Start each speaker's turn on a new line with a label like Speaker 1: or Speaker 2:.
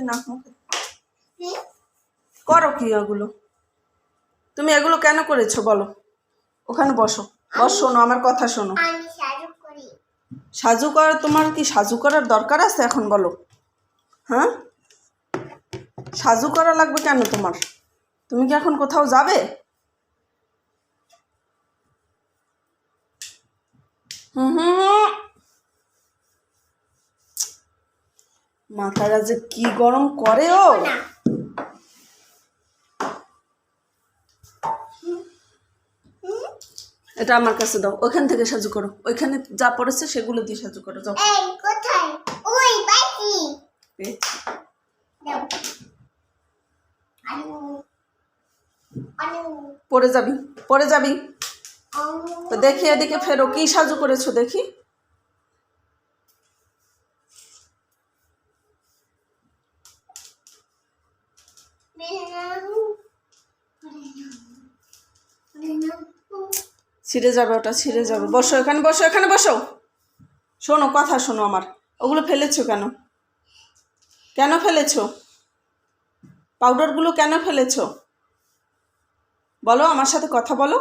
Speaker 1: দেখি নাক মুখে করো কি এগুলো? তুমি এগুলো কেন করেছো বলো? ওখানে বসো, শোনো আমার কথা শোনো। সাজু করা তোমার কি সাজু করার দরকার আছে এখন বলো? হ্যাঁ, সাজু করা লাগবে কেন তোমার? তুমি কি এখন কোথাও যাবে? মাথাটা যে কি গরম করে ও। এটা আমার কাছে দাও, ওইখান থেকে সাজু করো, ওইখানে যা পড়েছে সেগুলো দিয়ে সাজু করো। যাও। পড়ে যাবি, পড়ে যাবি। তো দেখি এদিকে ফেরো, কি সাজু করেছো দেখি। ছিঁড়ে যাবে, ওটা ছিঁড়ে যাবে। বসো এখানে, বসো এখানে, বসো। শোনো কথা শোনো আমার। ওগুলো ফেলেছো কেন? কেন ফেলেছো? পাউডারগুলো কেন ফেলেছো বলো, আমার সাথে কথা বলো।